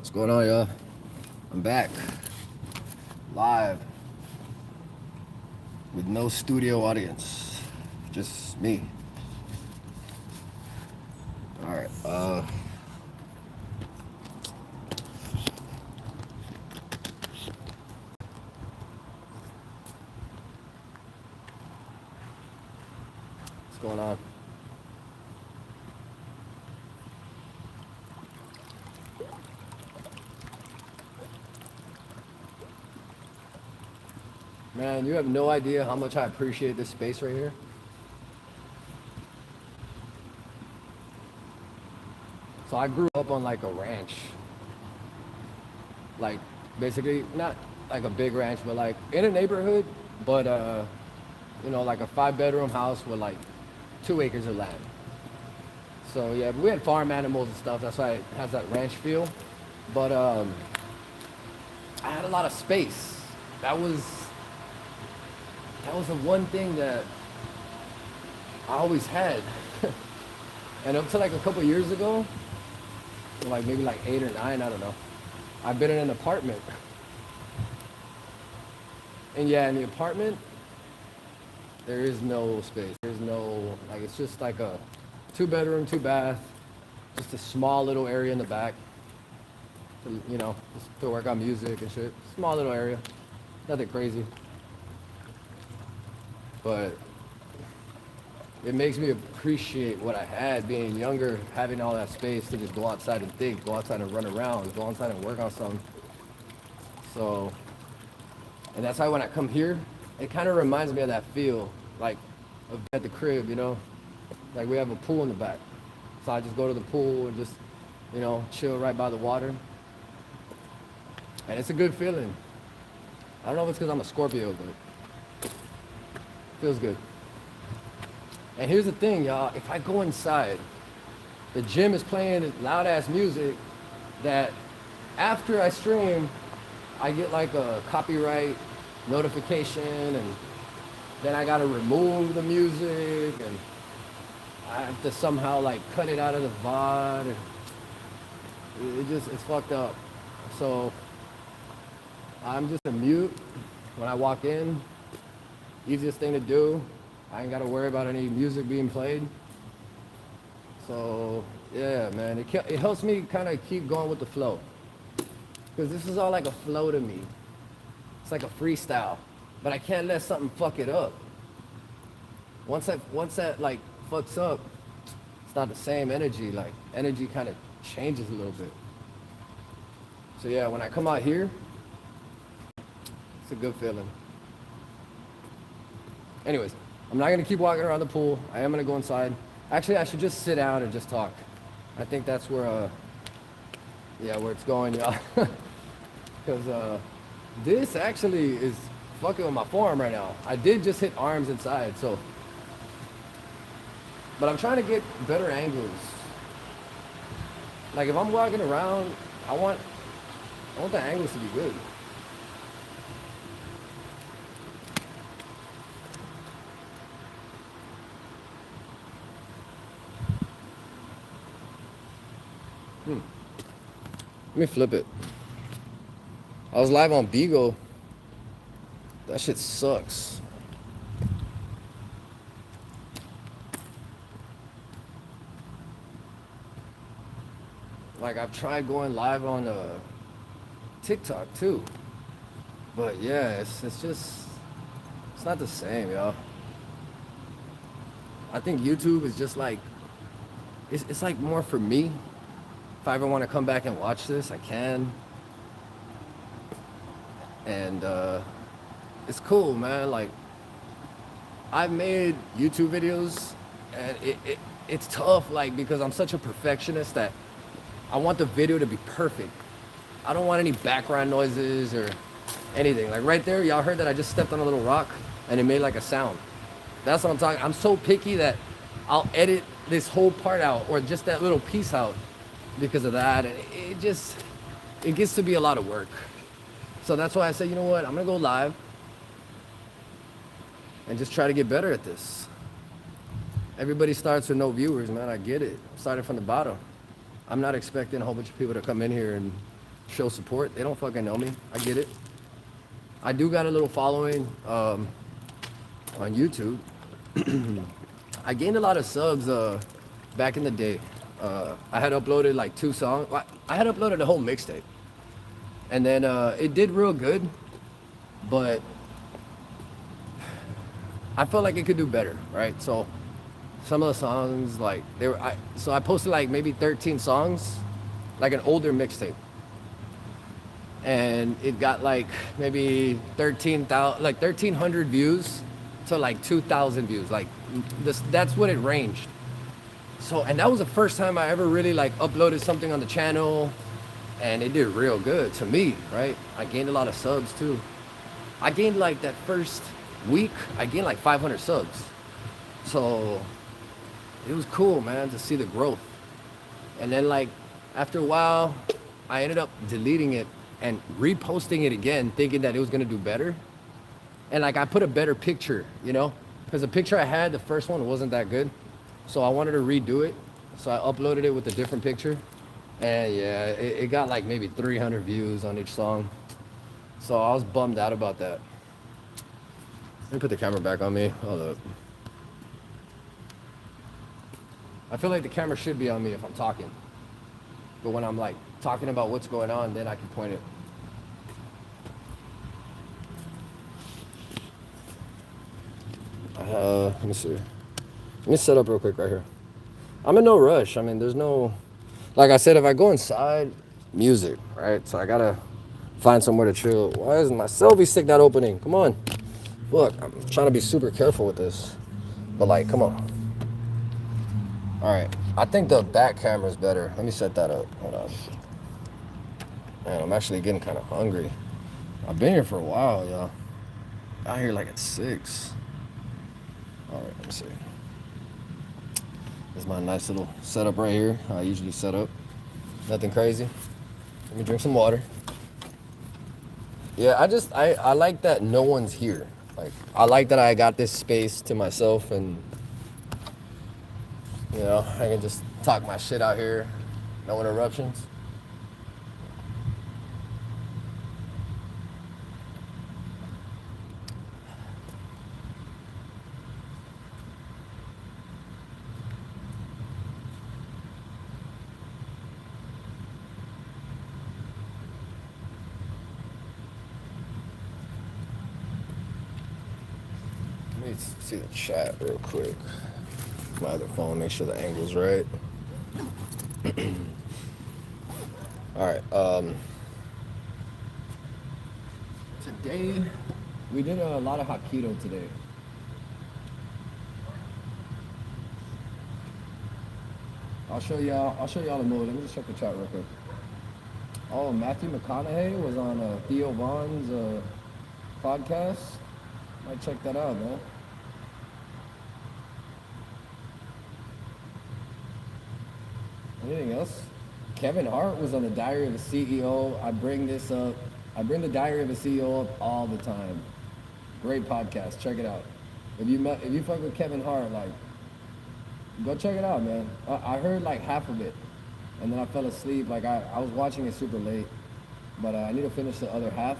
What's going on, y'all? I'm back live with no studio audience, just me. All right. What's going on? Man, you have no idea how much I appreciate this space right here. So I grew up on like a ranch, like basically not like a big ranch, but like in a neighborhood, but like a 5-bedroom house with like 2 acres of land. So yeah, we had farm animals and stuff. That's why it has that ranch feel. But I had a lot of space. That was the one thing that I always had. And up to like a couple years ago, like maybe like 8 or 9, I don't know, I've been in an apartment. And yeah, in the apartment, there is no space. There's no, like, it's just like a 2-bedroom, 2-bath, just a small little area in the back, just to work on music and shit. Small little area, nothing crazy. But it makes me appreciate what I had being younger, having all that space to just go outside and think, go outside and run around, go outside and work on something. So, and that's why when I come here, it kind of reminds me of that feel, like at the crib, like we have a pool in the back. So I just go to the pool and just, chill right by the water. And it's a good feeling. I don't know if it's because I'm a Scorpio, but it feels good. And here's the thing, y'all. If I go inside, the gym is playing loud ass music that after I stream, I get like a copyright notification, and then I gotta remove the music, and I have to somehow like cut it out of the VOD. And it's fucked up. So I'm just a mute when I walk in. Easiest thing to do. I ain't got to worry about any music being played. So, yeah, man, it helps me kind of keep going with the flow. Because this is all like a flow to me. It's like a freestyle. But I can't let something fuck it up. Once that like fucks up, it's not the same energy. Like, energy kind of changes a little bit. So, yeah, when I come out here, it's a good feeling. Anyways. I'm not gonna keep walking around the pool. I am gonna go inside. Actually, I should just sit down and just talk. I think that's where it's going, y'all. Because this actually is fucking with my forearm right now. I did just hit arms inside, so. But I'm trying to get better angles. Like if I'm walking around, I want the angles to be good. Let me flip it. I was live on Beagle. That shit sucks. Like I've tried going live on TikTok too. But yeah, it's not the same, y'all. I think YouTube is just like, it's like more for me. If I ever want to come back and watch this, I can. And it's cool, man. Like, I've made YouTube videos, and it's tough, like, because I'm such a perfectionist that I want the video to be perfect. I don't want any background noises or anything. Like right there, y'all heard that I just stepped on a little rock, and it made like a sound. That's what I'm talking. I'm so picky that I'll edit this whole part out, or just that little piece out, because of that. And it gets to be a lot of work. So that's why I said, you know what, I'm gonna go live and just try to get better at this. Everybody starts with no viewers, man. I get it. I'm starting from the bottom. I'm not expecting a whole bunch of people to come in here and show support. They don't fucking know me. I get it. I do got a little following on YouTube. I gained a lot of subs back in the day. I had uploaded like 2 songs. I had uploaded a whole mixtape, and then it did real good, but I felt like it could do better, right? So some of the songs, like so I posted like maybe 13 songs, like an older mixtape, and it got like maybe 1,300 views to like 2,000 views. Like that's what it ranged. So, and that was the first time I ever really like uploaded something on the channel, and it did real good to me, right? I gained a lot of subs too. I gained like that first week, I gained like 500 subs. So it was cool, man, to see the growth. And then like after a while, I ended up deleting it and reposting it again, thinking that it was gonna do better. And like I put a better picture, you know, because the picture I had, the first one wasn't that good. So I wanted to redo it. So I uploaded it with a different picture. And yeah, it got like maybe 300 views on each song. So I was bummed out about that. Let me put the camera back on me. Hold up. I feel like the camera should be on me if I'm talking. But when I'm like talking about what's going on, then I can point it. Let me see. Let me set up real quick right here. I'm in no rush. I mean, there's no, like I said, if I go inside, music, right? So I gotta find somewhere to chill. Why isn't my selfie stick not opening? Come on. Look, I'm trying to be super careful with this. But like, come on. All right. I think the back camera is better. Let me set that up. Hold on. Man, I'm actually getting kind of hungry. I've been here for a while, y'all. Out here like at 6. All right, let me see. This is my nice little setup right here. I usually set up. Nothing crazy. Let me drink some water. Yeah, I like that no one's here. Like, I like that I got this space to myself, and you know, I can just talk my shit out here. No interruptions. Let me see the chat real quick. My other phone, make sure the angle's right. All right. Today we did a lot of Hapkido today. I'll show y'all the mode. Let me just check the chat real quick. Oh, Matthew McConaughey was on Theo Vaughn's podcast. Might check that out, man. Anything else? Kevin Hart was on the Diary of a CEO. I bring this up. I bring the Diary of a CEO up all the time. Great podcast. Check it out. If you fuck with Kevin Hart, like, go check it out, man. I heard like half of it, and then I fell asleep. Like I was watching it super late, but I need to finish the other half.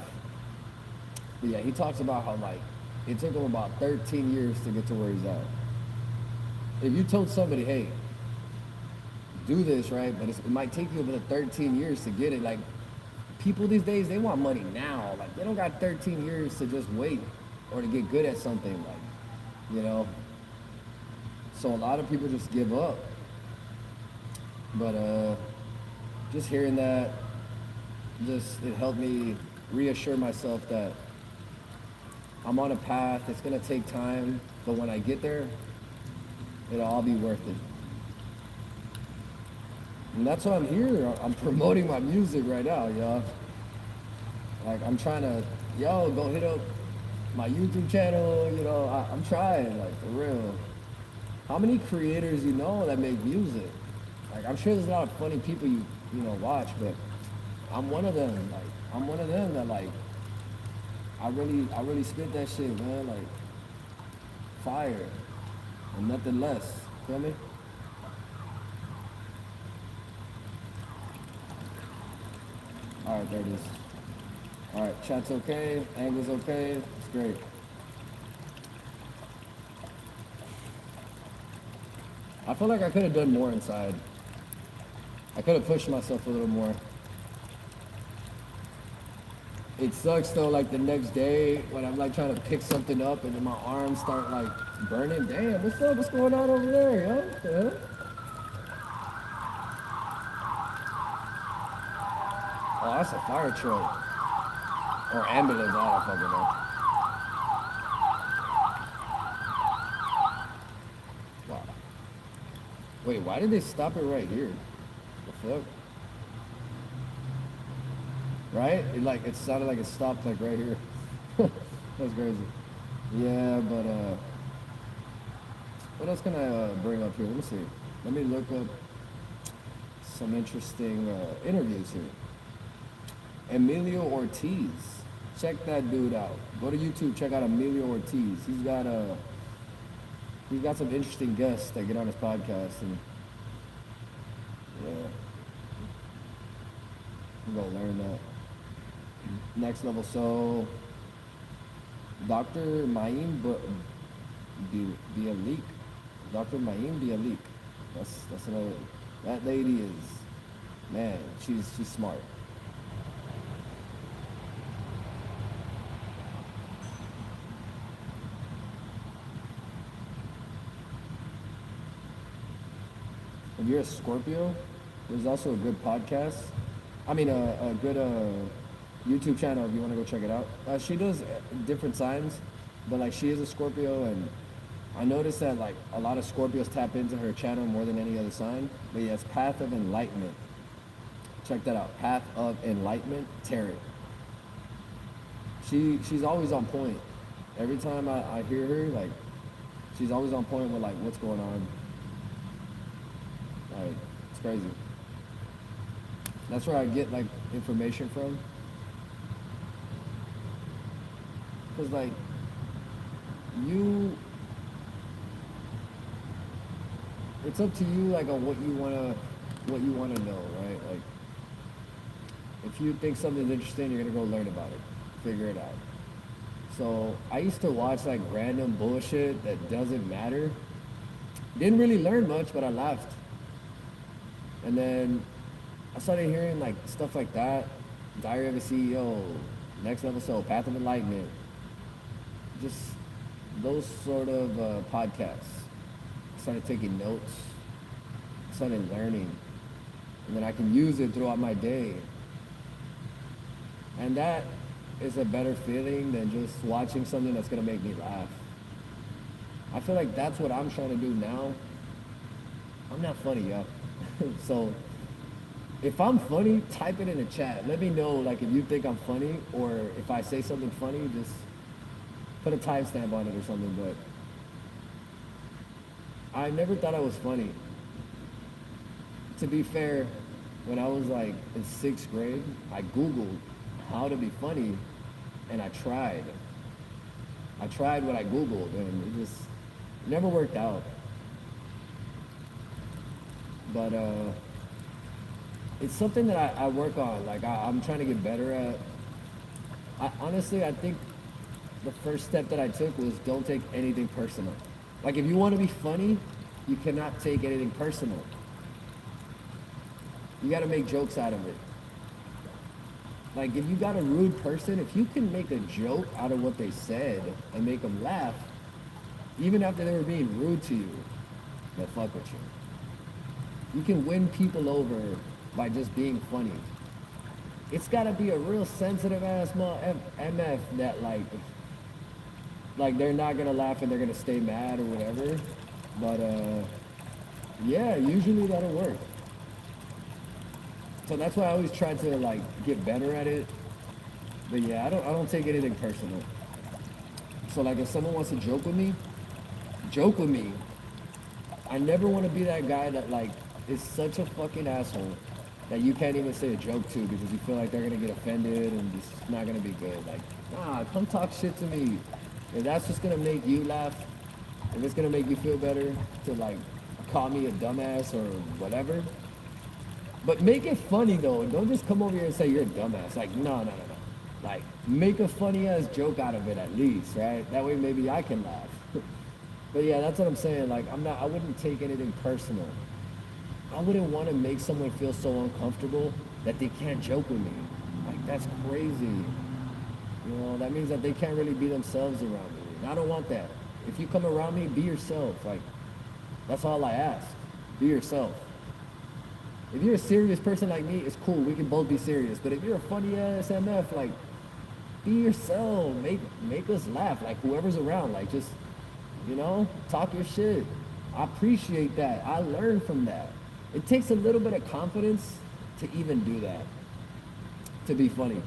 But yeah, he talks about how like it took him about 13 years to get to where he's at. If you told somebody, hey, do this, right? But it might take you about 13 years to get it. Like, people these days, they want money now. Like, they don't got 13 years to just wait or to get good at something. Like, you know. So a lot of people just give up. But just hearing that, it helped me reassure myself that I'm on a path. It's gonna take time, but when I get there, it'll all be worth it. And that's why I'm here. I'm promoting my music right now, y'all. Like, I'm trying to, go hit up my YouTube channel, you know. I'm trying, like, for real. How many creators you know that make music? Like, I'm sure there's a lot of funny people you watch, but I'm one of them. Like, I'm one of them that, like, I really spit that shit, man. Like, fire. And nothing less. Feel me? All right, there it is. All right, chat's okay, angle's okay, it's great. I feel like I could have done more inside. I could have pushed myself a little more. It sucks though, like the next day when I'm like trying to pick something up and then my arms start like burning. Damn, what's up? What's going on over there, yo? What the hell? Oh, that's a fire truck. Or ambulance, I don't fucking know. Wow. Wait, why did they stop it right here? The fuck? Right? It sounded like it stopped like right here. That's crazy. Yeah, but what else can I bring up here? Let me see. Let me look up some interesting interviews here. Emilio Ortiz. Check that dude out. Go to YouTube, check out Emilio Ortiz. He's got some interesting guests that get on his podcast, and yeah, we're gonna learn that. Next level. So Dr. Maim Bialik. Dr. Maim Bialik. That's another. That lady is, man, she's smart. If you're a Scorpio, there's also a good podcast. I mean, a good YouTube channel if you want to go check it out. She does different signs, but like she is a Scorpio, and I noticed that like a lot of Scorpios tap into her channel more than any other sign. But yeah, it's Path of Enlightenment. Check that out. Path of Enlightenment, Tarot. She's always on point. Every time I hear her, like she's always on point with like what's going on. Like, it's crazy. That's where I get like information from. Cause like it's up to you like on what you wanna know, right? Like if you think something's interesting, you're gonna go learn about it, figure it out. So I used to watch like random bullshit that doesn't matter. Didn't really learn much, but I laughed. And then I started hearing like stuff like that, Diary of a CEO, Next Level Soul, Path of Enlightenment, just those sort of podcasts. I started taking notes, started learning, and then I can use it throughout my day. And that is a better feeling than just watching something that's gonna make me laugh. I feel like that's what I'm trying to do now. I'm not funny, y'all. So if I'm funny, type it in the chat. Let me know like if you think I'm funny, or if I say something funny, just put a timestamp on it or something. But I never thought I was funny. To be fair, when I was like in 6th grade, I Googled how to be funny, and I tried. I tried what I Googled, and it just never worked out. But it's something that I work on. Like I'm trying to get better at. Honestly, I think the first step that I took was don't take anything personal. Like if you want to be funny, you cannot take anything personal. You got to make jokes out of it. Like if you got a rude person, if you can make a joke out of what they said and make them laugh, even after they were being rude to you, they'll fuck with you. You can win people over by just being funny. It's gotta be a real sensitive ass MF that like they're not gonna laugh and they're gonna stay mad or whatever. But yeah, usually that'll work. So that's why I always try to like get better at it. But yeah, I don't take anything personal. So like if someone wants to joke with me, joke with me. I never want to be that guy that like is such a fucking asshole that you can't even say a joke to because you feel like they're gonna get offended and it's not gonna be good. Like, nah, come talk shit to me. If that's just gonna make you laugh, if it's gonna make you feel better to like call me a dumbass or whatever, But make it funny though. Don't just come over here and say you're a dumbass. Like, no, no, no, no. Like, make a funny ass joke out of it at least, right? That way maybe I can laugh. But yeah, that's what I'm saying. Like, I wouldn't take anything personal. I wouldn't want to make someone feel so uncomfortable that they can't joke with me. Like, that's crazy. You know, that means that they can't really be themselves around me. And I don't want that. If you come around me, be yourself. Like, that's all I ask. Be yourself. If you're a serious person like me, it's cool. We can both be serious. But if you're a funny ass MF, like, be yourself. Make us laugh. Like, whoever's around, like, just, you know, talk your shit. I appreciate that. I learned from that. It takes a little bit of confidence to even do that, to be funny.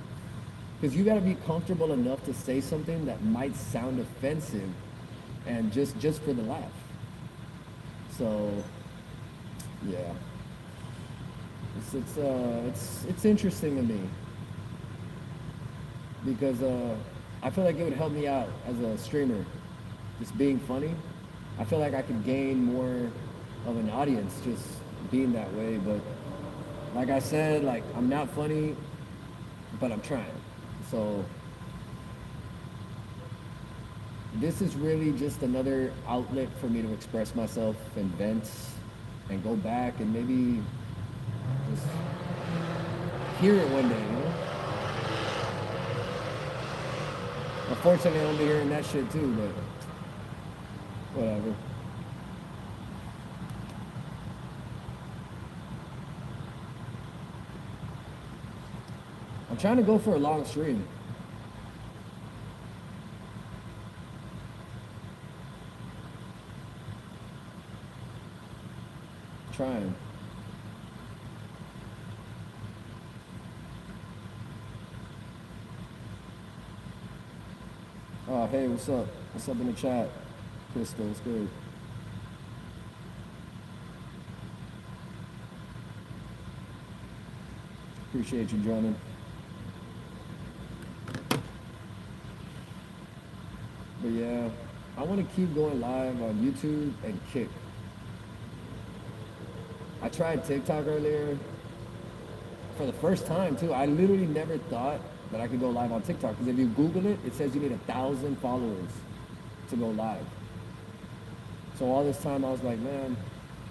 Because you got to be comfortable enough to say something that might sound offensive and just for the laugh. So, yeah. It's interesting to me because I feel like it would help me out as a streamer, just being funny. I feel like I could gain more of an audience just being that way. But like I said, like I'm not funny, but I'm trying. So this is really just another outlet for me to express myself and vent and go back and maybe just hear it one day, you know? Unfortunately, I'll be hearing that shit too, but whatever. I'm trying to go for a long stream. Trying. Oh, hey, what's up? What's up in the chat? Crystal, what's good? Appreciate you joining. But yeah, I want to keep going live on YouTube and Kick. I tried TikTok earlier for the first time too. I literally never thought that I could go live on TikTok because if you Google it, it says you need 1,000 followers to go live. So all this time I was like, man,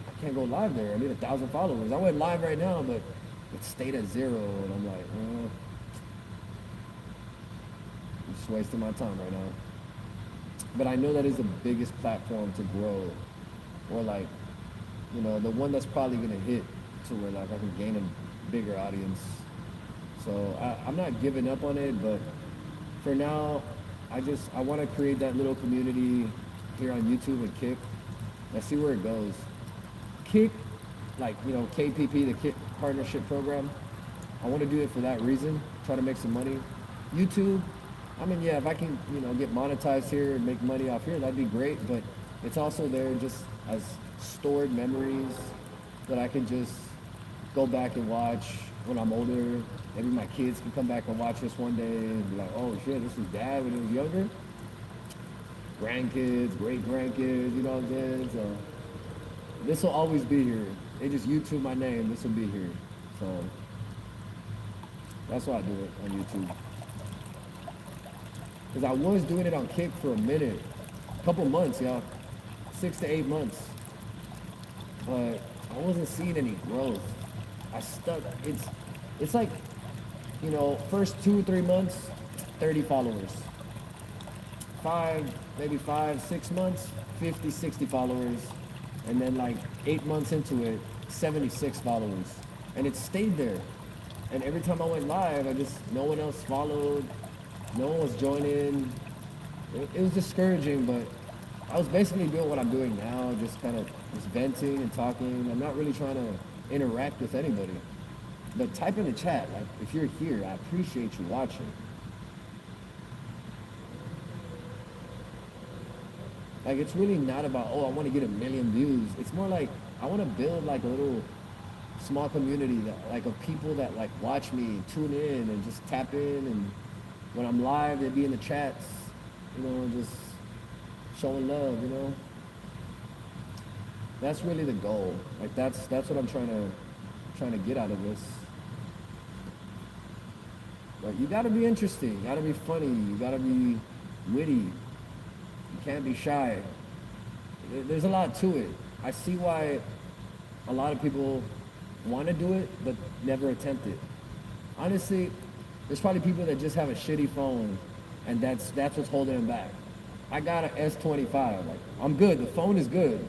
I can't go live there. I need 1,000 followers. I went live right now, but it stayed at 0, and I'm like, I'm just wasting my time right now. But I know that is the biggest platform to grow, or like, you know, the one that's probably gonna hit to where like I can gain a bigger audience. So I'm not giving up on it, but for now, I want to create that little community here on YouTube and Kick. Let's see where it goes. Kick, like, you know, KPP, the Kick Partnership Program, I want to do it for that reason, try to make some money. YouTube, I mean, yeah, if I can, you know, get monetized here and make money off here, that'd be great, but it's also there just as stored memories that I can just go back and watch when I'm older. Maybe my kids can come back and watch this one day and be like, oh shit, this is dad when he was younger. Grandkids, great-grandkids, you know what I'm saying? So this will always be here. They just YouTube my name, this will be here. So that's why I do it on YouTube. Because I was doing it on Kick for a minute, a couple months, y'all. 6 to 8 months. But I wasn't seeing any growth. I stuck. It's like, you know, first 2 or 3 months, 30 followers. 5, 6 months, 50, 60 followers. And then like 8 months into it, 76 followers. And it stayed there. And every time I went live, no one else followed. No one was joining. It was discouraging, but I was basically doing what I'm doing now, just kind of just venting and talking. I'm not really trying to interact with anybody. But type in the chat, like, if you're here, I appreciate you watching. Like, it's really not about, oh, I want to get 1 million views. It's more like, I want to build like a little small community that, like, of people that like watch me, tune in and just tap in, and when I'm live, they'd be in the chats, you know, just showing love, you know. That's really the goal. Like, that's what I'm trying to trying to get out of this. But you gotta be interesting, you gotta be funny, you gotta be witty. You can't be shy. There's a lot to it. I see why a lot of people want to do it, but never attempt it. Honestly, there's probably people that just have a shitty phone, and that's what's holding them back. I got an S25. Like, I'm good. The phone is good.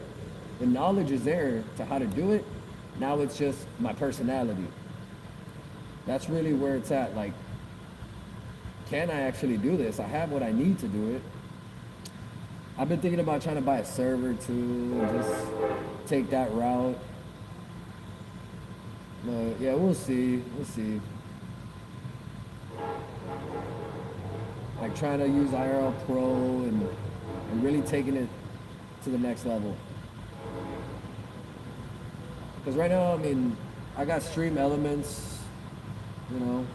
The knowledge is there to how to do it. Now it's just my personality. That's really where it's at. Like, can I actually do this? I have what I need to do it. I've been thinking about trying to buy a server too, and just take that route. But yeah, we'll see. We'll see. Like trying to use IRL Pro and really taking it to the next level. Because right now, I mean, I got Stream Elements, you know.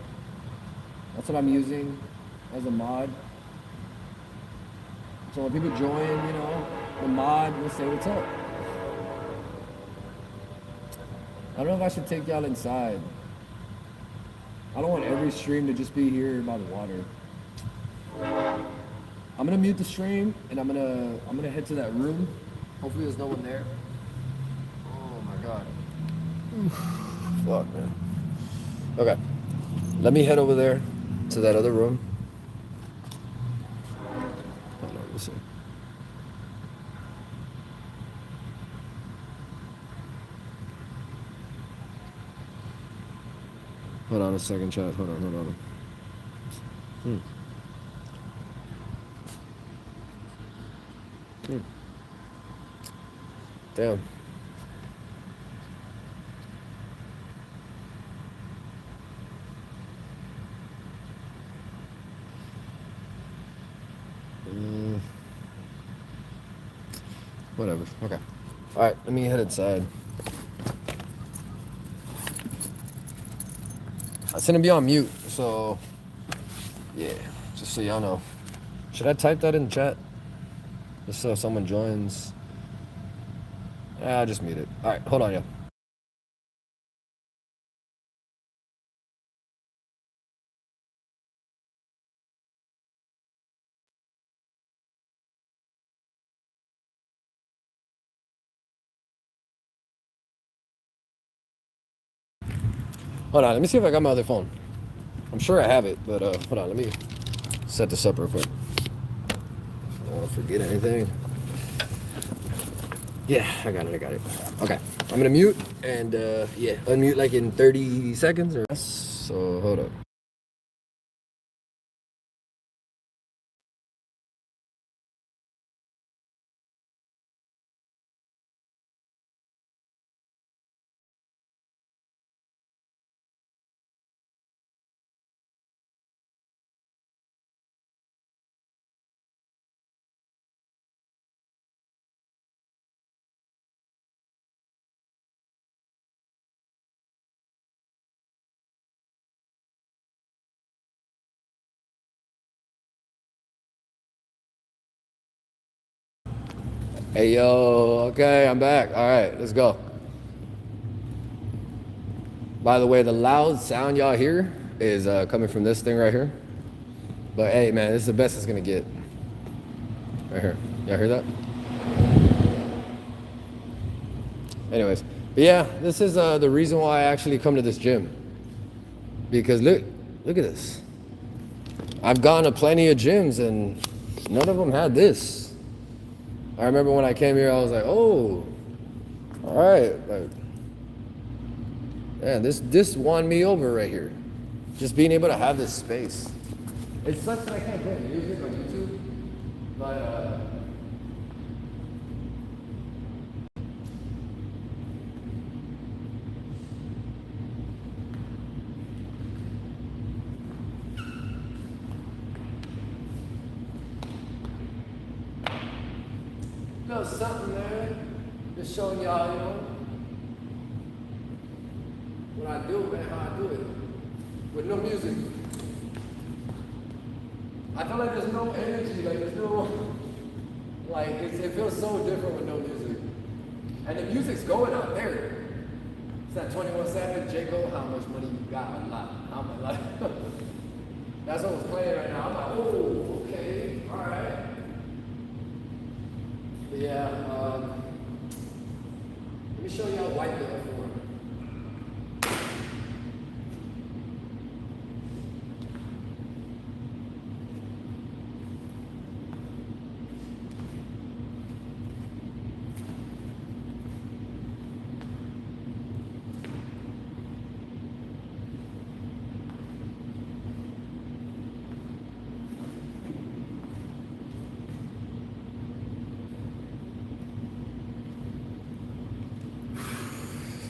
That's what I'm using as a mod. So when people join, you know, the mod will say what's up. I don't know if I should take y'all inside. I don't want every stream to just be here by the water. I'm gonna mute the stream and I'm gonna head to that room. Hopefully there's no one there. Oh my god. Fuck, man. Okay. Let me head over there to that other room. Hold on, let's see. Hold on a second, chat. Hold on. Damn. Whatever. Okay. All right. Let me head inside. I sent him be on mute, so yeah. Just so y'all know. Should I type that in the chat? Just so someone joins. I'll just mute it. All right. Hold on, yeah. Hold on, let me see if I got my other phone. I'm sure I have it, but hold on, let me set this up real quick. I don't want to forget anything. Yeah, I got it. Okay, I'm gonna mute and yeah, unmute like in 30 seconds or less. So hold up. Hey yo, okay, I'm back. All right, let's go. By the way, the loud sound y'all hear is coming from this thing right here. But hey, man, this is the best it's gonna get. Right here. Y'all hear that? Anyways, but yeah, this is the reason why I actually come to this gym. Because look at this. I've gone to plenty of gyms and none of them had this. I remember when I came here, I was like, oh, all right. Like, yeah, this won me over right here. Just being able to have this space. It sucks that I can't get music on YouTube, but something, man. Just showing y'all, you know, what I do, man, how I do it. With no music. I feel like there's no energy, like there's no, like it feels so different with no music. And the music's going out there. It's that 21 Savage, Jacob, how much money you got? A lot. How much? Like, that's what was playing right now. I'm like, oh, okay, all right. But yeah, let me show you how white belt form.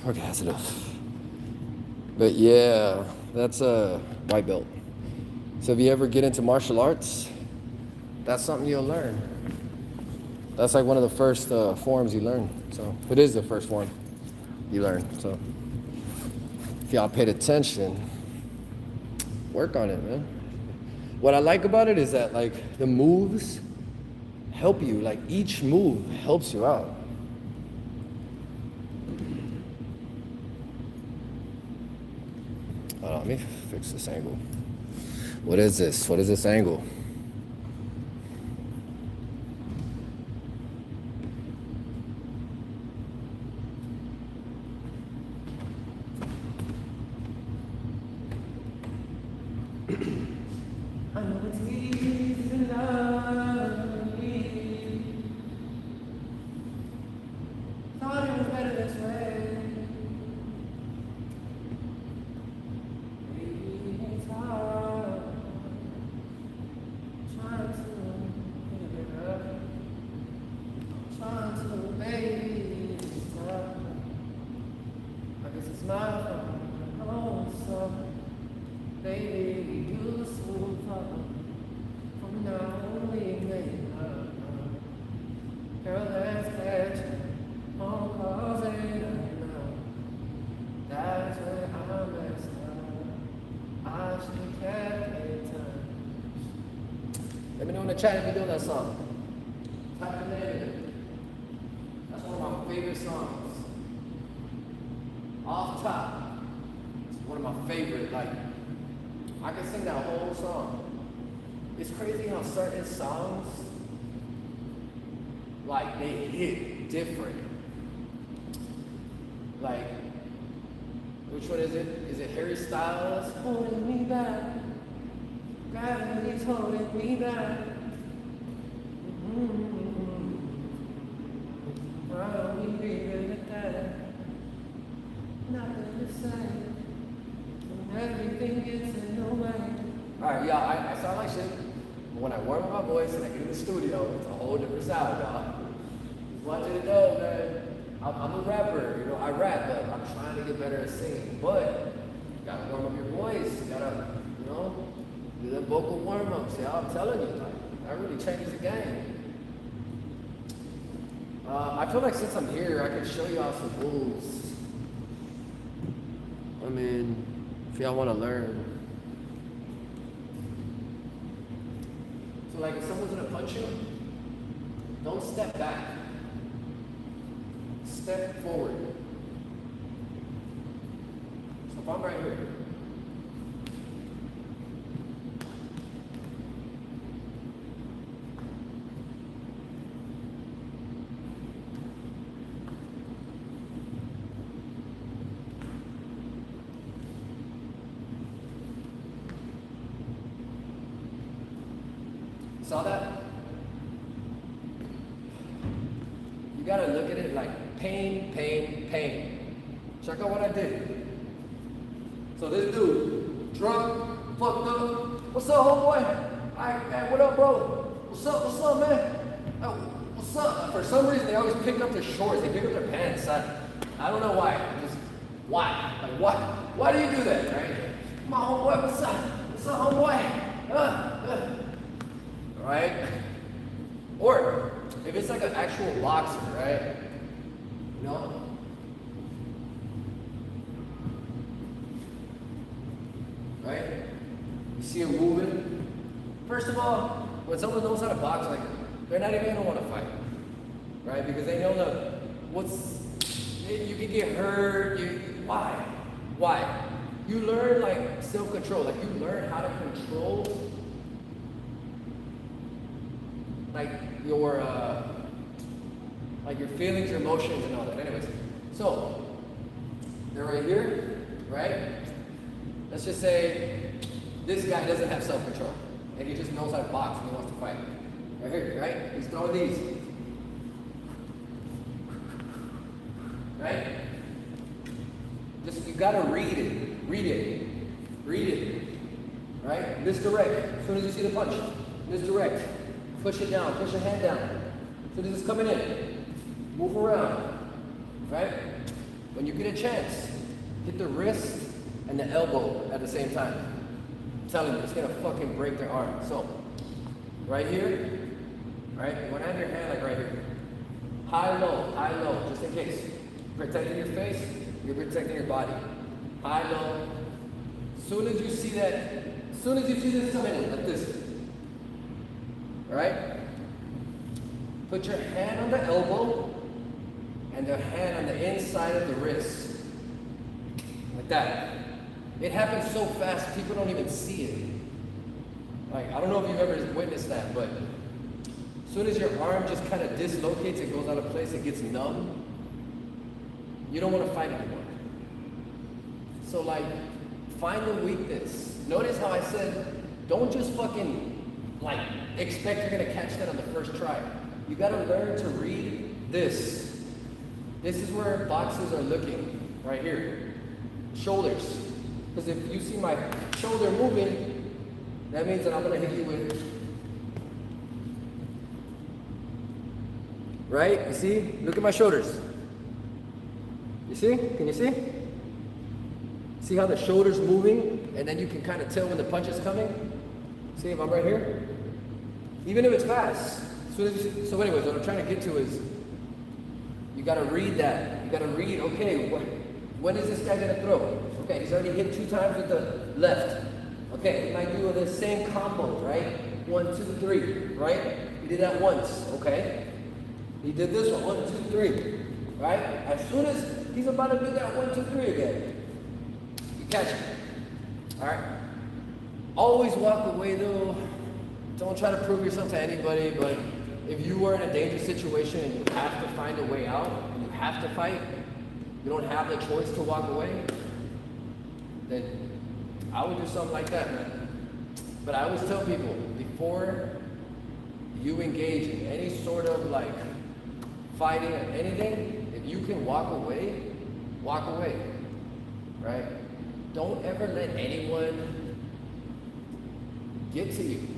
Okay, that's enough. But yeah, that's a white belt. So if you ever get into martial arts, that's something you'll learn. That's like one of the first forms you learn. So it is the first form you learn. So if y'all paid attention, work on it, man. What I like about it is that like the moves help you. Like each move helps you out. Hold on, let me fix this angle. What is this? What is this angle? I know it's easy to love me. Thought it was better this way. It's hard. Trying to get it up. Trying to, baby, it's tough. I guess it's my fault. Oh, so, baby, you smooth up. From now only making love. Girl, let's catch phone calls ain't enough. That's where I messed up. I should have kept it time. Let me know in the chat if you know that song. Type your name in it. That's one of my favorite songs. Off top. It's one of my favorite, like, I can sing that whole song. It's crazy how certain songs, like, they hit different. Like, which one is it? Is it Harry Styles? Holding me back. Gravity's holding me back. Why don't we revisit that? Nothing to say. Everything gets in the way. Alright, y'all, I sound like shit. But when I warm up my voice and I get in the studio, it's a whole different sound, y'all. Just want you to know, man. I'm a rapper, you know, I rap, but I'm trying to get better at singing. But you gotta warm up your voice. You gotta, you know, do the vocal warm-ups, y'all. I'm telling you, like, that really changes the game. I feel like since I'm here, I can show y'all some moves. I mean, if y'all want to learn. So like if someone's gonna punch you, don't step back. Step forward. So if I'm right here, saw that? You gotta look at it like pain, pain, pain. Check out what I did. So this dude, drunk, fucked up. What's up, homeboy? Alright, man, what up, bro? What's up, man? Oh, what's up? For some reason, they always pick up their shorts. They pick up their pants. I don't know why. Just, why? Like, why? Why do you do that, right? Come on, homeboy, what's up? What's up, homeboy? Right? Or if it's like an actual boxer, right? You know? Right? You see him moving. First of all, when someone knows how to box, like, they're not even gonna want to fight. Right? Because they know that you can get hurt, Why? Why? You learn like self-control, like you learn how to control like your feelings, your emotions, and all that. Anyways, so they're right here, right? Let's just say this guy doesn't have self-control, and he just knows how to box and he wants to fight. Right here, right? He's throwing these, right? Just you gotta read it, right? Misdirect. As soon as you see the punch, misdirect. Push it down, push your hand down. As soon as it's coming in, move around, right? When you get a chance, hit the wrist and the elbow at the same time. I'm telling you, it's gonna fucking break their arm. So, right here, right? You wanna have your hand like right here. High, low, just in case. Protecting your face, you're protecting your body. High, low. As soon as you see this coming in, like this. Right? Put your hand on the elbow and the hand on the inside of the wrist. Like that. It happens so fast, people don't even see it. Like, I don't know if you've ever witnessed that, but as soon as your arm just kind of dislocates, it goes out of place, it gets numb, you don't want to fight anymore. So like, find the weakness. Notice how I said, don't just fucking like expect you're gonna catch that on the first try. You gotta learn to read this. This is where boxers are looking, right here. Shoulders. Because if you see my shoulder moving, that means that I'm gonna hit you with, right? You see? Look at my shoulders. You see? Can you see? See how the shoulder's moving? And then you can kind of tell when the punch is coming? See if I'm right here? Even if it's fast. So anyways, what I'm trying to get to is, you gotta read that. You gotta read, okay, when is this guy gonna throw? Okay, he's already hit 2 times with the left. Okay, he might do the same combo, right? 1, 2, 3, right? He did that once, okay? He did this one, 1, 2, 3, right? As soon as he's about to do that 1, 2, 3 again, you catch him, all right? Always walk away though. Don't try to prove yourself to anybody, but if you were in a dangerous situation and you have to find a way out, and you have to fight, you don't have the choice to walk away, then I would do something like that, man. But I always tell people, before you engage in any sort of like fighting or anything, if you can walk away, right? Don't ever let anyone get to you.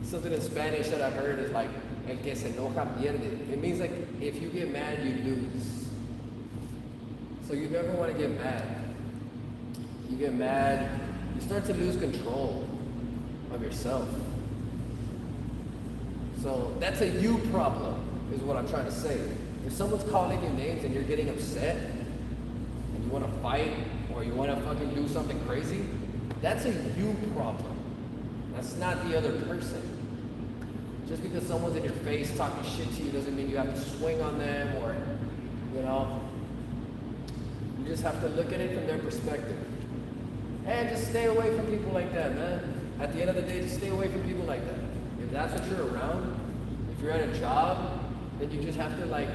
Something in Spanish that I've heard is like, el que se enoja pierde. It means like, if you get mad, you lose. So you never want to get mad. You get mad, you start to lose control of yourself. So that's a you problem, is what I'm trying to say. If someone's calling you names and you're getting upset, and you want to fight, or you want to fucking do something crazy, that's a you problem. That's not the other person. Just because someone's in your face talking shit to you doesn't mean you have to swing on them, or, you know, you just have to look at it from their perspective. And just stay away from people like that, man. At the end of the day, just stay away from people like that. If that's what you're around, if you're at a job, then you just have to like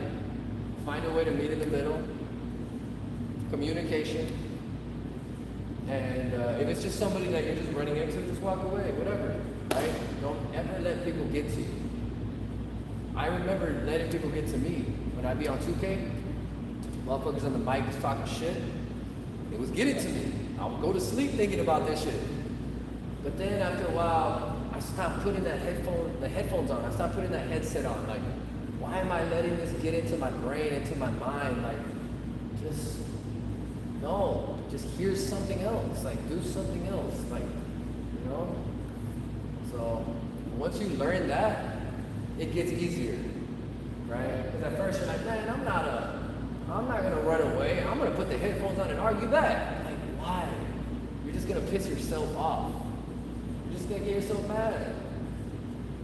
find a way to meet in the middle. Communication. And if it's just somebody that you're just running into, just walk away, whatever, right? Don't ever let people get to you. I remember letting people get to me when I'd be on 2K. Motherfuckers on the mic was talking shit. It was getting to me. I would go to sleep thinking about this shit. But then after a while, I stopped putting the headphones on. I stopped putting that headset on. Like, why am I letting this get into my brain, into my mind? Like, just, no, just hear something else. Like, do something else. Like, you know? So, once you learn that, it gets easier, right? Because at first you're like, man, I'm not gonna run away. I'm gonna put the headphones on and argue back. Like, why? You're just gonna piss yourself off. You're just gonna get yourself mad.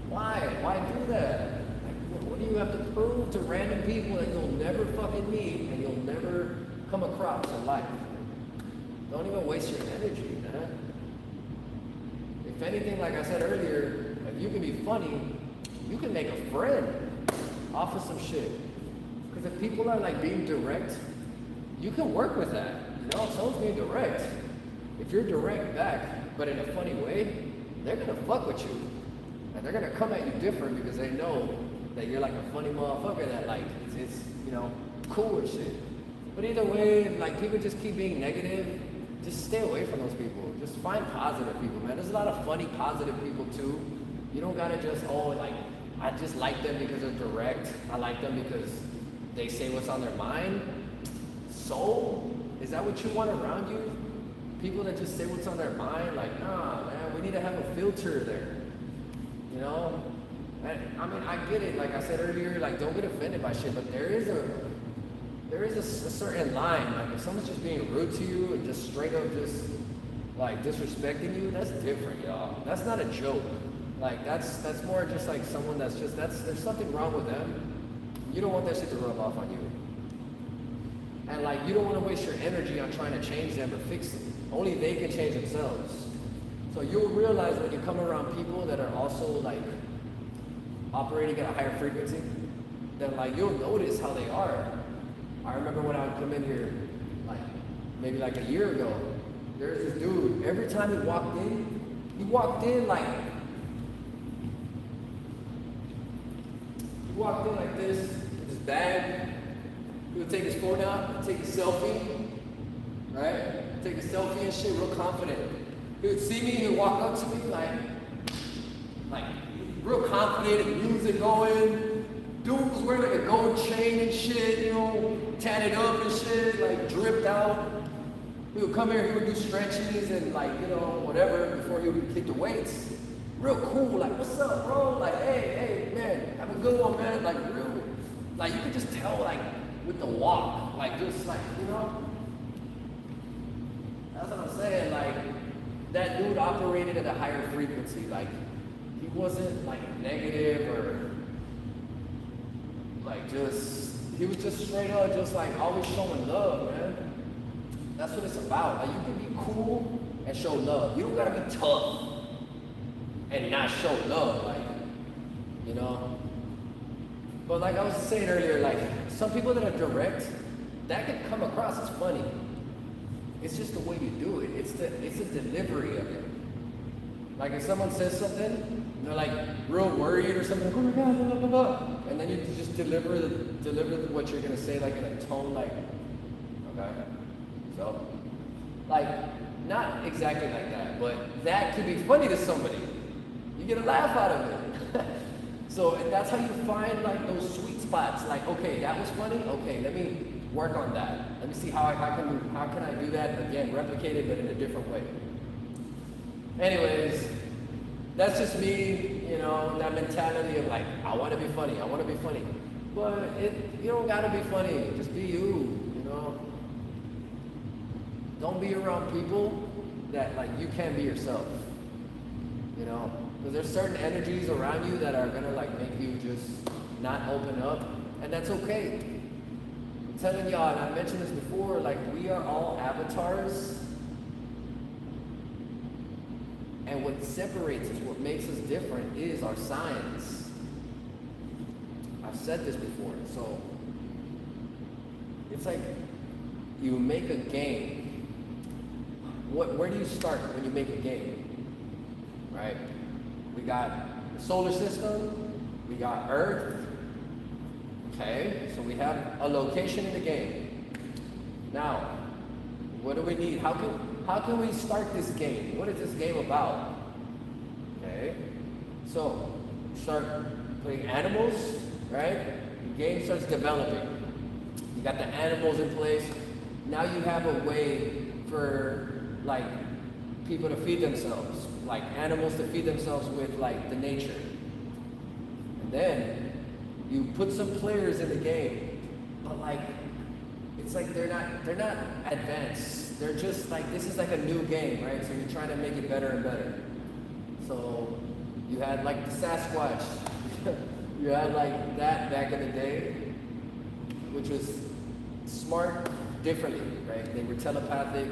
Why? Why do that? Like, what do you have to prove to random people that you'll never fucking meet and you'll never come across in life? Don't even waste your energy, man. If anything, like I said earlier, if you can be funny, you can make a friend off of some shit. Because if people are like being direct, you can work with that. You know, if someone's being direct, if you're direct back, but in a funny way, they're gonna fuck with you. And they're gonna come at you different because they know that you're like a funny motherfucker that like, it's you know, cool and shit. But either way, like people just keep being negative, just stay away from those people. Just find positive people, man. There's a lot of funny, positive people too. You don't gotta just, oh, like, I just like them because they're direct. I like them because they say what's on their mind. So, is that what you want around you? People that just say what's on their mind? Like, nah, man, we need to have a filter there. You know? And, I mean, I get it. Like I said earlier, like, don't get offended by shit, but there is a certain line. Like, if someone's just being rude to you and just straight up just, like, disrespecting you, that's different, y'all. That's not a joke. Like, that's more just like someone that's just, there's something wrong with them. You don't want that shit to rub off on you. And like, you don't want to waste your energy on trying to change them or fix them. Only they can change themselves. So you'll realize when you come around people that are also like operating at a higher frequency, that like you'll notice how they are. I remember when I would come in here, like maybe like a year ago, there's this dude, every time he walked in like this, with his bag. He would take his phone out, take a selfie, right? Take a selfie and shit, real confident. He would see me, he would walk up to me like real confident, music going. Dude was wearing like a gold chain and shit, you know, tatted up and shit, like dripped out. He would come here, he would do stretches and like, you know, whatever, before he would kick the weights. Real cool, like, what's up, bro? Like, hey, man, have a good one, man. Like, real, like, you could just tell, like, with the walk, like, just like, you know? That's what I'm saying, like, that dude operated at a higher frequency. Like, he wasn't, like, negative or, like, just, he was just straight up, just, like, always showing love, man. That's what it's about. Like, you can be cool and show love. You don't gotta be tough and not show love, like, you know? But like I was saying earlier, like, some people that are direct, that can come across as funny. It's just the way you do it. It's the delivery of it. Like if someone says something, they're like real worried or something, like, oh my God, blah, blah, blah. And then you just deliver what you're gonna say, like in a tone like, okay. So, like, not exactly like that, but that could be funny to somebody. You get a laugh out of it. So and that's how you find like those sweet spots. Like, okay, that was funny. Okay, let me work on that. Let me see how can I do that again, replicate it, but in a different way. Anyways, that's just me. You know, that mentality of like, I want to be funny. I want to be funny. But you don't gotta be funny. Just be you. You know. Don't be around people that like you can't be yourself. You know. Because there's certain energies around you that are gonna like make you just not open up, and that's okay. I'm telling y'all, and I mentioned this before, like we are all avatars, and what separates us, what makes us different is our signs. I've said this before, so it's like you make a game. Where do you start when you make a game? Right? We got the solar system, we got Earth, okay? So we have a location in the game. Now, what do we need? How can we start this game? What is this game about? Okay? So, start putting animals, right? The game starts developing. You got the animals in place. Now you have a way for, like, people to feed themselves, like animals to feed themselves with like the nature. And then you put some players in the game, but like it's like they're not advanced. They're just like, this is like a new game, right? So you're trying to make it better and better. So you had like the Sasquatch You had like that back in the day, which was smart differently, right? They were telepathic,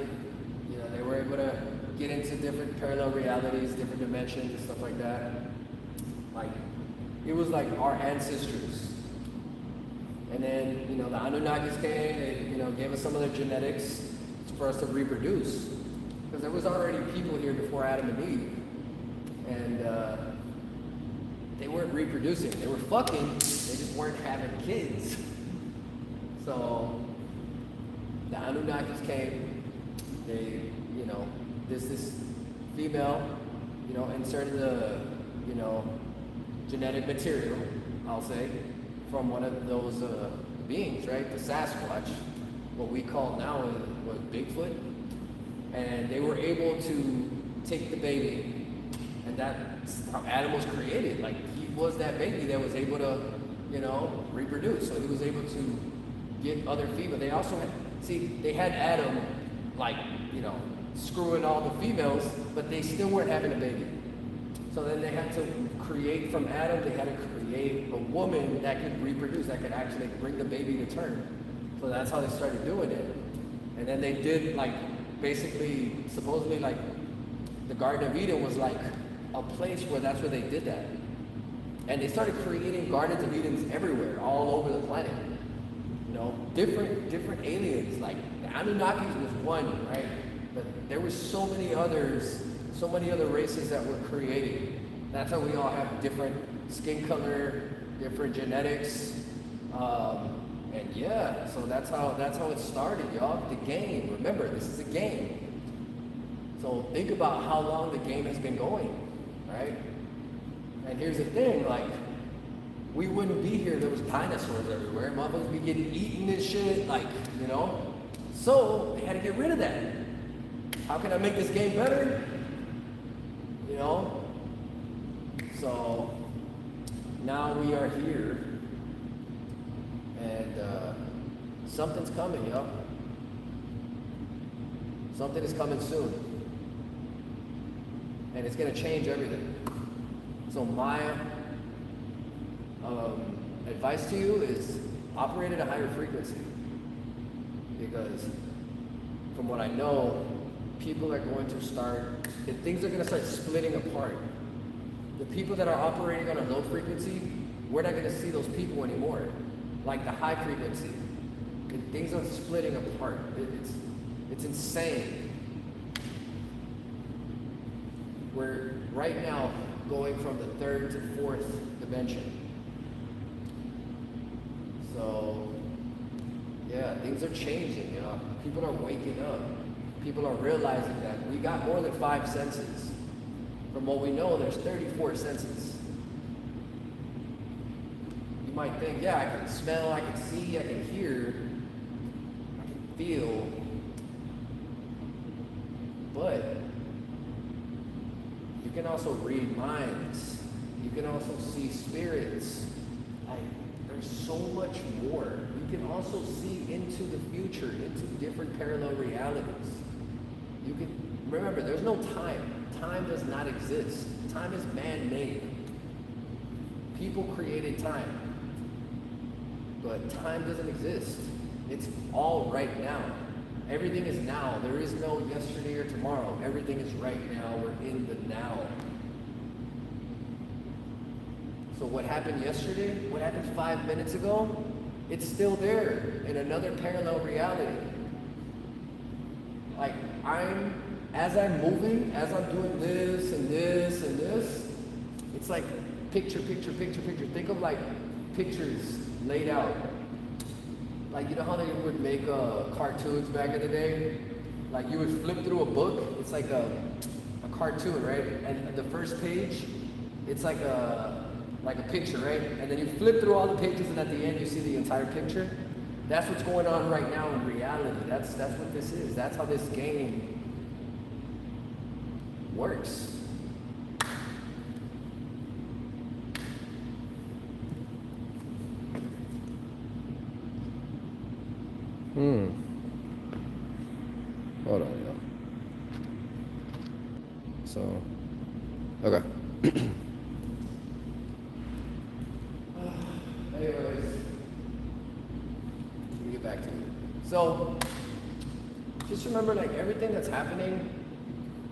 you know, they were able to get into different parallel realities, different dimensions and stuff like that. Like, it was like our ancestors. And then, you know, the Anunnakis came, they, you know, gave us some of their genetics for us to reproduce. Because there was already people here before Adam and Eve. And they weren't reproducing. They were fucking, they just weren't having kids. So the Anunnakis came, they, you know, this female, you know, inserted the, you know, genetic material, I'll say, from one of those beings, right? The Sasquatch, what we call now was Bigfoot. And they were able to take the baby, and that's how Adam was created. Like, he was that baby that was able to, you know, reproduce. So he was able to get other females. They also had, see, they had Adam, like, you know, screwing all the females, but they still weren't having a baby. So then they had to create from Adam, they had to create a woman that could reproduce, that could actually bring the baby to term. So that's how they started doing it. And then they did, like, basically, supposedly, like, the Garden of Eden was like a place where that's where they did that. And they started creating Gardens of Edens everywhere, all over the planet. You know, different aliens, like the Anunnakis was one, right? But there were so many others, so many other races that were created. That's how we all have different skin color, different genetics, and yeah, so that's how it started, y'all. The game. Remember, this is a game. So think about how long the game has been going, right? And here's the thing, like, we wouldn't be here if there was dinosaurs everywhere. Motherfuckers be getting eaten and shit, like, you know? So they had to get rid of that. How can I make this game better? You know? So now we are here. And something's coming, yo. Something is coming soon. And it's gonna change everything. So my advice to you is operate at a higher frequency. Because from what I know, people are going to start, things are gonna start splitting apart. The people that are operating on a low frequency, we're not gonna see those people anymore. Like the high frequency, things are splitting apart. It's insane. We're right now going from the third to fourth dimension. So yeah, things are changing, you know. People are waking up. People are realizing that we got more than 5 senses. From what we know, there's 34 senses. You might think, yeah, I can smell, I can see, I can hear, I can feel, but you can also read minds. You can also see spirits. Like, there's so much more. You can also see into the future, into different parallel realities. You can, remember, there's no time. Time does not exist. Time is man-made. People created time. But time doesn't exist. It's all right now. Everything is now. There is no yesterday or tomorrow. Everything is right now. We're in the now. So what happened yesterday, what happened 5 minutes ago, it's still there in another parallel reality. Like, as I'm moving, as I'm doing this and this and this, it's like picture, picture, picture, picture. Think of like pictures laid out. Like, you know how they would make cartoons back in the day? Like, you would flip through a book, it's like a cartoon, right? And the first page, it's like a picture, right? And then you flip through all the pages, and at the end you see the entire picture. That's what's going on right now in reality. That's what this is. That's how this game works. Hold on, y'all. So, okay. Anyways, let me get back to it. So, just remember, like, everything that's happening,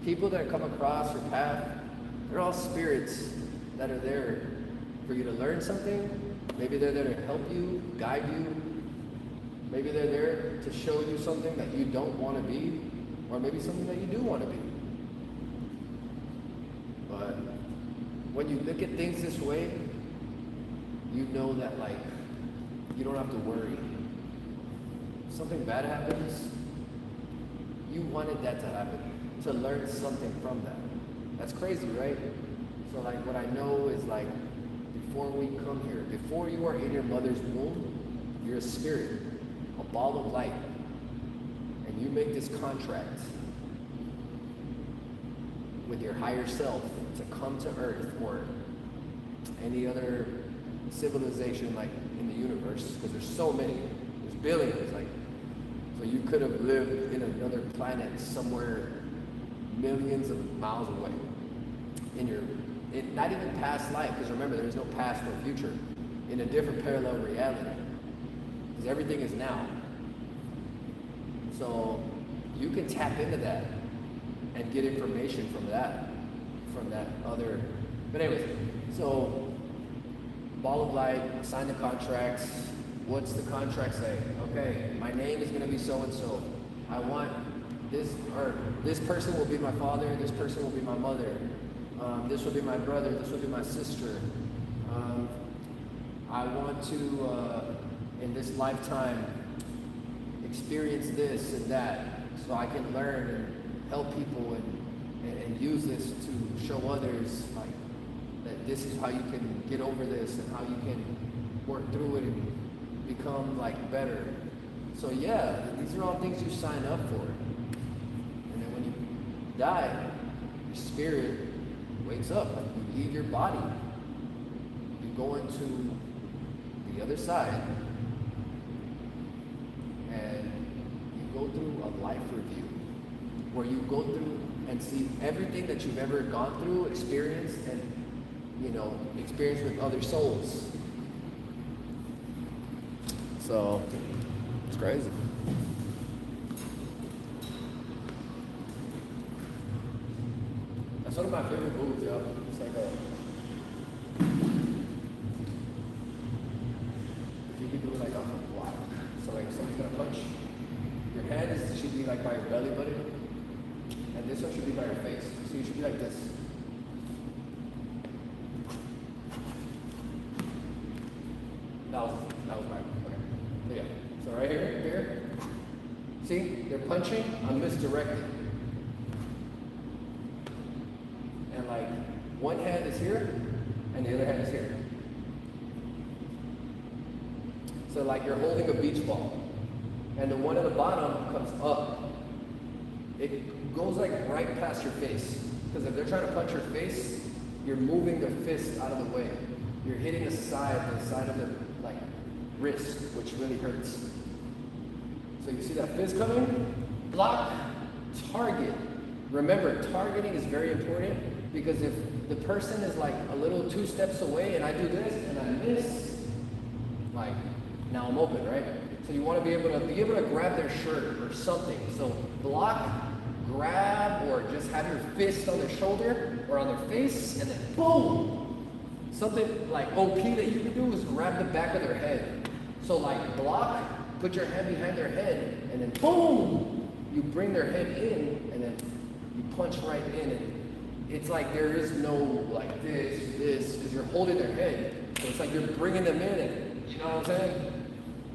people that come across your path, they're all spirits that are there for you to learn something. Maybe they're there to help you, guide you. Maybe they're there to show you something that you don't want to be, or maybe something that you do want to be. But when you look at things this way, you know that, like, you don't have to worry. If something bad happens, you wanted that to happen, to learn something from that. That's crazy, right? So, like, what I know is, like, before we come here, before you are in your mother's womb, you're a spirit, a ball of light, and you make this contract with your higher self to come to Earth or any other civilization, like, in the universe, because there's so many, there's billions, like, so you could have lived in another planet somewhere millions of miles away in your, not even past life, because remember, there's no past or future, in a different parallel reality, because everything is now. So you can tap into that and get information from that other, but anyways, so ball of light, sign the contracts. What's the contract say? Okay, my name is going to be so-and-so. I want this, or this person will be my father, this person will be my mother. This will be my brother, this will be my sister. I want to, in this lifetime, experience this and that, so I can learn and help people and use this to show others, like, that this is how you can get over this and how you can work through it and become, like, better. So yeah, these are all things you sign up for. And then when you die, your spirit wakes up, like, you leave your body, you go into the other side, and you go through a life review, where you go through and see everything that you've ever gone through, experienced, and, you know, experienced with other souls. So, it's crazy. That's one of my favorite moves, yo. It's like if you can do it like off a block. So, like, if somebody's gonna punch, your head should be like by your belly button, and this one should be by your face. So you should be like this. That was right. Okay. So yeah. So right here. See, they're punching, I'm misdirected. And, like, one hand is here, and the other hand is here. So, like, you're holding a beach ball, and the one at the bottom comes up. It goes, like, right past your face. Because if they're trying to punch your face, you're moving the fist out of the way. You're hitting the side of the, like, wrist, which really hurts. So you see that fist coming? Block, target. Remember, targeting is very important, because if the person is, like, a little 2 steps away and I do this and I miss, like, now I'm open, right? So you want to be able to grab their shirt or something. So block, grab, or just have your fist on their shoulder or on their face, and then boom! Something like OP that you can do is grab the back of their head. So, like, block, put your hand behind their head, and then boom! You bring their head in, and then you punch right in, and it's like there is no, like, this, because you're holding their head. So it's like you're bringing them in, and, you know what I'm saying?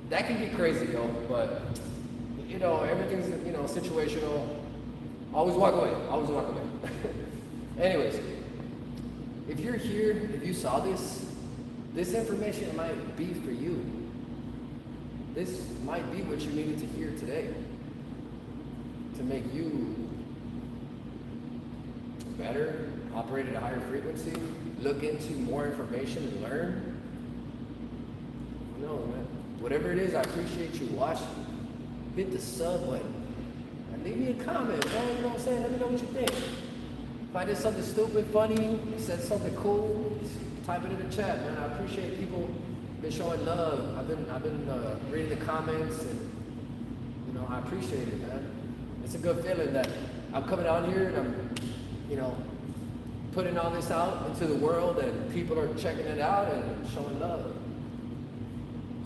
That can get crazy, though, but, you know, everything's, you know, situational. Always walk away. Anyways, if you're here, if you saw this information might be for you. This might be what you needed to hear today to make you better, operate at a higher frequency, look into more information and learn. No, man. Whatever it is, I appreciate you watching. Hit the sub button. And leave me a comment, man. You know what I'm saying? Let me know what you think. If I did something stupid, funny, said something cool, just type it in the chat, man. I appreciate people been showing love. I've been reading the comments, and you know, I appreciate it, man. It's a good feeling that I'm coming out here and I'm, you know, putting all this out into the world, and people are checking it out and showing love.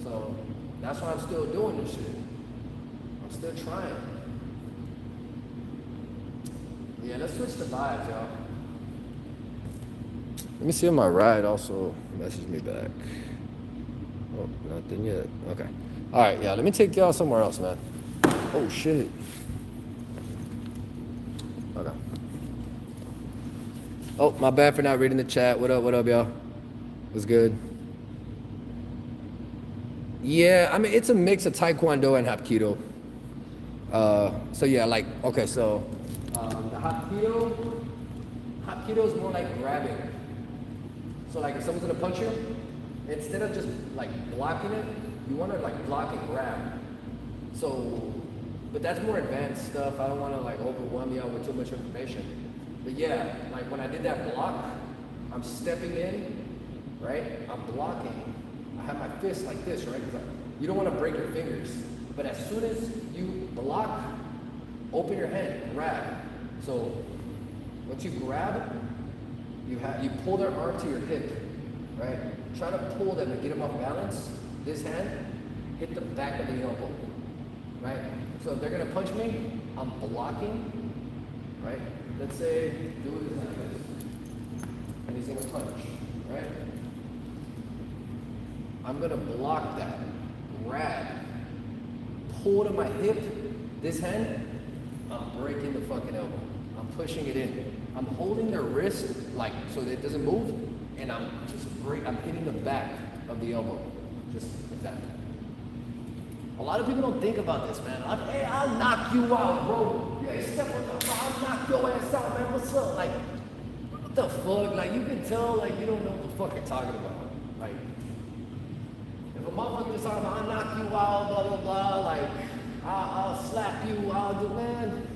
So that's why I'm still doing this shit. I'm still trying. Yeah, let's switch the vibes, y'all. Let me see if my ride also messaged me back. Oh, nothing yet. Okay. All right, yeah, let me take y'all somewhere else, man. Oh, shit. Okay. Oh, my bad for not reading the chat. What up, y'all? What's good? Yeah, I mean, it's a mix of Taekwondo and Hapkido. So yeah, like, okay, so the Hapkido is more like grabbing. So like if someone's gonna punch you, instead of just like blocking it, you wanna like block and grab. So, but that's more advanced stuff. I don't wanna like overwhelm you with too much information. But yeah, like when I did that block, I'm stepping in, right? I'm blocking. I have my fist like this, right? Because you don't wanna break your fingers. But as soon as you block, open your hand, grab. So once you grab, you pull their arm to your hip, right? Try to pull them and get them off balance. This hand, hit the back of the elbow, right? So if they're gonna punch me, I'm blocking, right? Let's say, do it like this. And he's gonna punch, right? I'm gonna block that, grab, pull to my hip, this hand, I'm breaking the fucking elbow. I'm pushing it in. I'm holding their wrist like so that it doesn't move, and I'm hitting the back of the elbow, just like that. A lot of people don't think about this, man. Hey, I'll knock you out, bro. Yeah, step on the I'll knock your ass out, man. What's up? Like, what the fuck? Like, you can tell, like, you don't know what the fuck you're talking about. Like, if a motherfucker just talking about, I'll knock you out, blah, blah, blah, like, I'll slap you, I'll do, man.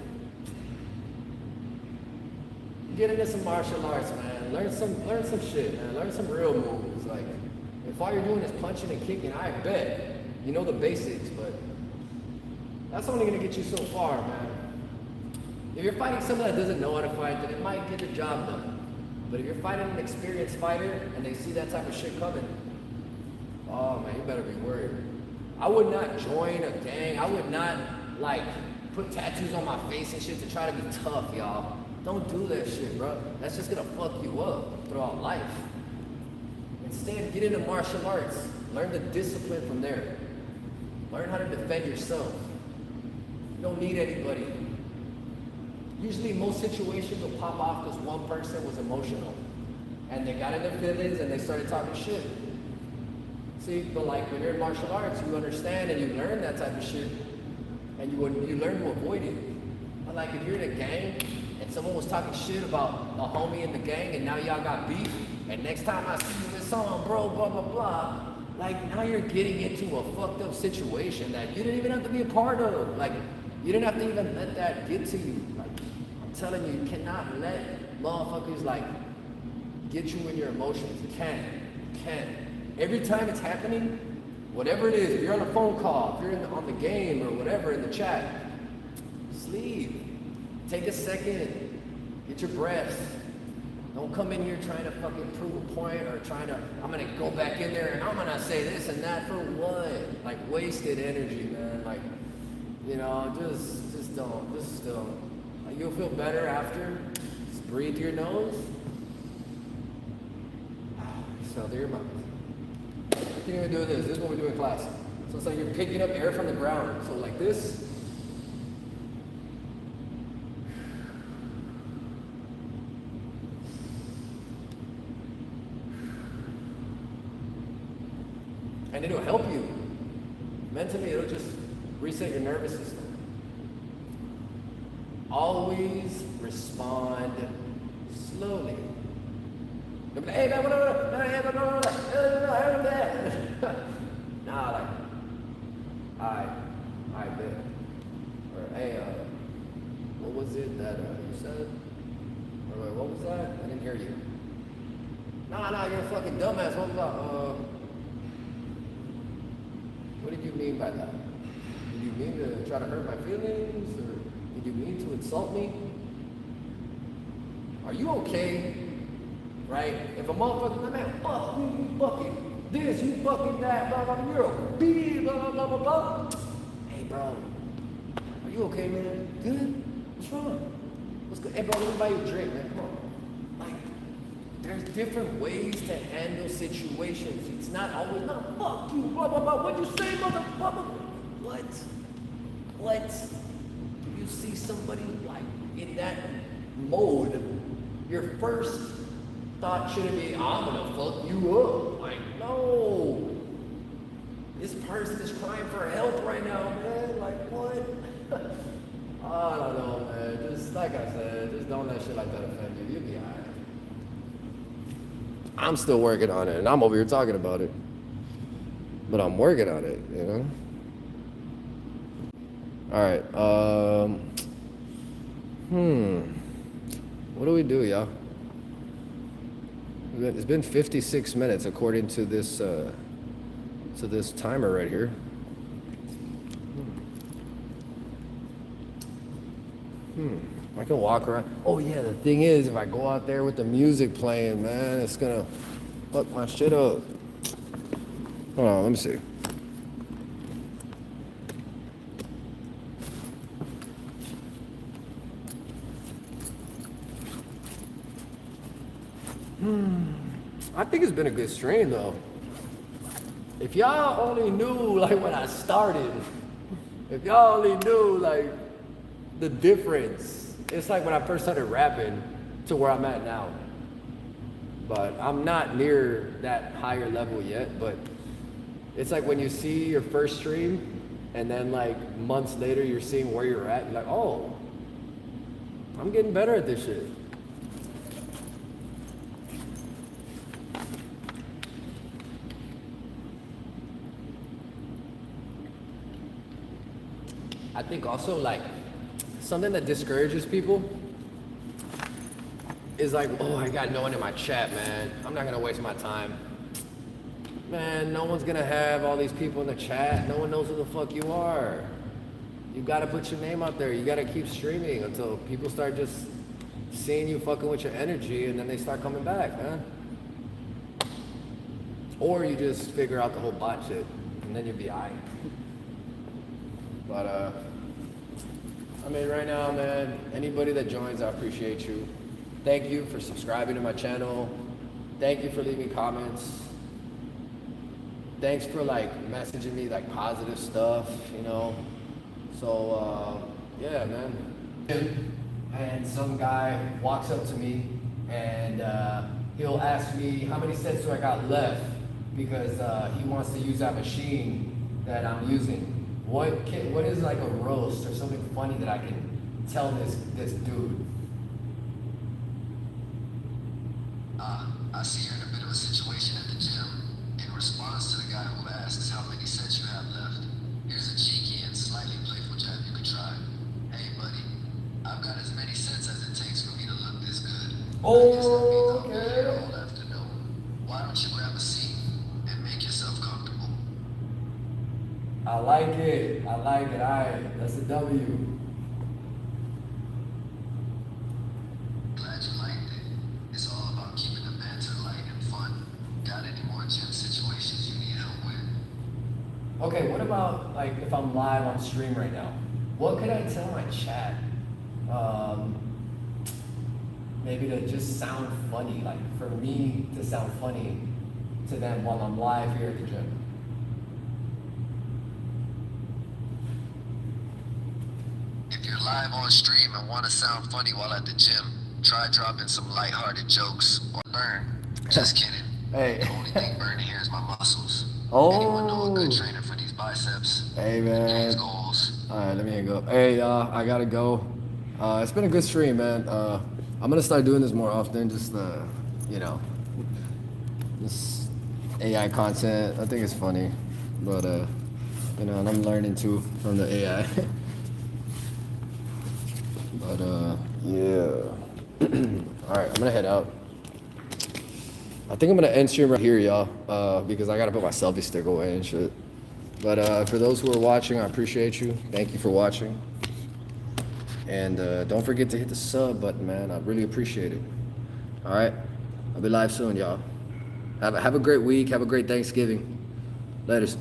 Get into some martial arts, man. Learn some shit, man. Learn some real moves. Like, if all you're doing is punching and kicking, I bet you know the basics, but that's only gonna get you so far, man. If you're fighting someone that doesn't know how to fight, then it might get the job done. But if you're fighting an experienced fighter and they see that type of shit coming, oh man, you better be worried. I would not join a gang. I would not like put tattoos on my face and shit to try to be tough, y'all. Don't do that shit, bro. That's just gonna fuck you up throughout life. Instead, get into martial arts. Learn the discipline from there. Learn how to defend yourself. You don't need anybody. Usually, most situations will pop off because one person was emotional. And they got in their feelings and they started talking shit. See, but like when you're in martial arts, you understand and you learn that type of shit. And you learn to avoid it. But like if you're in a gang, and someone was talking shit about a homie in the gang, and now y'all got beef, and next time I see you with someone, bro, blah, blah, blah, like now you're getting into a fucked up situation that you didn't even have to be a part of. Like, you didn't have to even let that get to you. Like, I'm telling you, you cannot let motherfuckers, like, get you in your emotions. You can't. Every time it's happening, whatever it is, if you're on a phone call, if you're on the game or whatever, in the chat, just leave. Take a second, get your breath. Don't come in here trying to fucking prove a point or I'm gonna go back in there and I'm gonna say this and that for what? Like wasted energy, man. Like, you know, just don't. Like, you'll feel better after. Just breathe through your nose. Exhale through your mouth. You can even do this. This is what we do in class. So it's like you're picking up air from the ground. So like this. And it'll help you. Mentally, it'll just reset your nervous system. Always respond slowly. Don't be like, hey man, what? Nah, like, I bet. Or hey, what was it that you said? Or wait, what was that? I didn't hear you. Nah, you're a fucking dumbass. What was that? What did you mean by that? Did you mean to try to hurt my feelings, or did you mean to insult me? Are you okay? Right? If a motherfucker, man, fuck you, you fucking this, you fucking that, blah, blah, blah, you're a bitch, blah, blah, blah, blah, blah. Hey, bro, are you okay, man? Good? What's wrong? What's good? Hey, bro, let me buy you a drink, man. Come on. Like, there's different ways to handle situations. It's not always, no, fuck you, blah, blah, blah. What'd you say, motherfucker? What? If you see somebody like in that mode, your first thought shouldn't be, I'm gonna fuck you up. Like, no. This person is crying for help right now, man. Like, what? I don't know, man. Just like I said, just don't let shit like that offend you. You'll be alright. I'm still working on it, and I'm over here talking about it. But I'm working on it, you know? Alright, what do we do, y'all? It's been 56 minutes according to this timer right here. I can walk around. Oh yeah, the thing is, if I go out there with the music playing, man, it's gonna fuck my shit up. Hold on, let me see. I think it's been a good stream though. If y'all only knew like when I started, if y'all only knew like the difference. It's like when I first started rapping to where I'm at now. But I'm not near that higher level yet, but it's like when you see your first stream and then like months later you're seeing where you're at, you're like, oh, I'm getting better at this shit. I think also like something that discourages people is like, oh, I got no one in my chat, man. I'm not gonna waste my time. Man, no one's gonna have all these people in the chat. No one knows who the fuck you are. You gotta put your name out there. You gotta keep streaming until people start just seeing you fucking with your energy, and then they start coming back, man. Or you just figure out the whole bot shit, and then you'll be aight. But I mean, right now, man, anybody that joins, I appreciate you. Thank you for subscribing to my channel. Thank you for leaving comments. Thanks for like messaging me like positive stuff, you know. So yeah, man. And some guy walks up to me and he'll ask me how many cents do I got left because he wants to use that machine that I'm using. What is like a roast or something funny that I can tell this dude? I see you're in a bit of a situation at the gym. In response to the guy who asks how many sets you have left, here's a cheeky and slightly playful jab you could try. Hey buddy, I've got as many sets as it takes for me to look this good. I guess that means I'll be here all afternoon. Why don't you grab a seat and make yourself comfortable? I like it. Alright, that's a W. Glad you liked it. It's all about keeping the banter light and fun. Got any more gym situations you need help with? Okay, what about like if I'm live on stream right now? What could I tell my chat? Maybe to just sound funny, like for me to sound funny to them while I'm live here at the gym. If you're live on stream and want to sound funny while at the gym, try dropping some lighthearted jokes or burn. Just kidding. Hey. The only thing burning here is my muscles. Oh. Anyone know a good trainer for these biceps? Hey man. Gains goals. Alright, let me go. Hey, I gotta go. It's been a good stream, man. I'm gonna start doing this more often. Just you know, this AI content. I think it's funny, but you know, and I'm learning too from the AI. But yeah. Alright, I'm gonna head out. I think I'm gonna end stream right here, y'all. Because I gotta put my selfie stick away and shit. But for those who are watching, I appreciate you. Thank you for watching. And don't forget to hit the sub button, man. I really appreciate it. All right? I'll be live soon, y'all. Have a great week. Have a great Thanksgiving. Laters.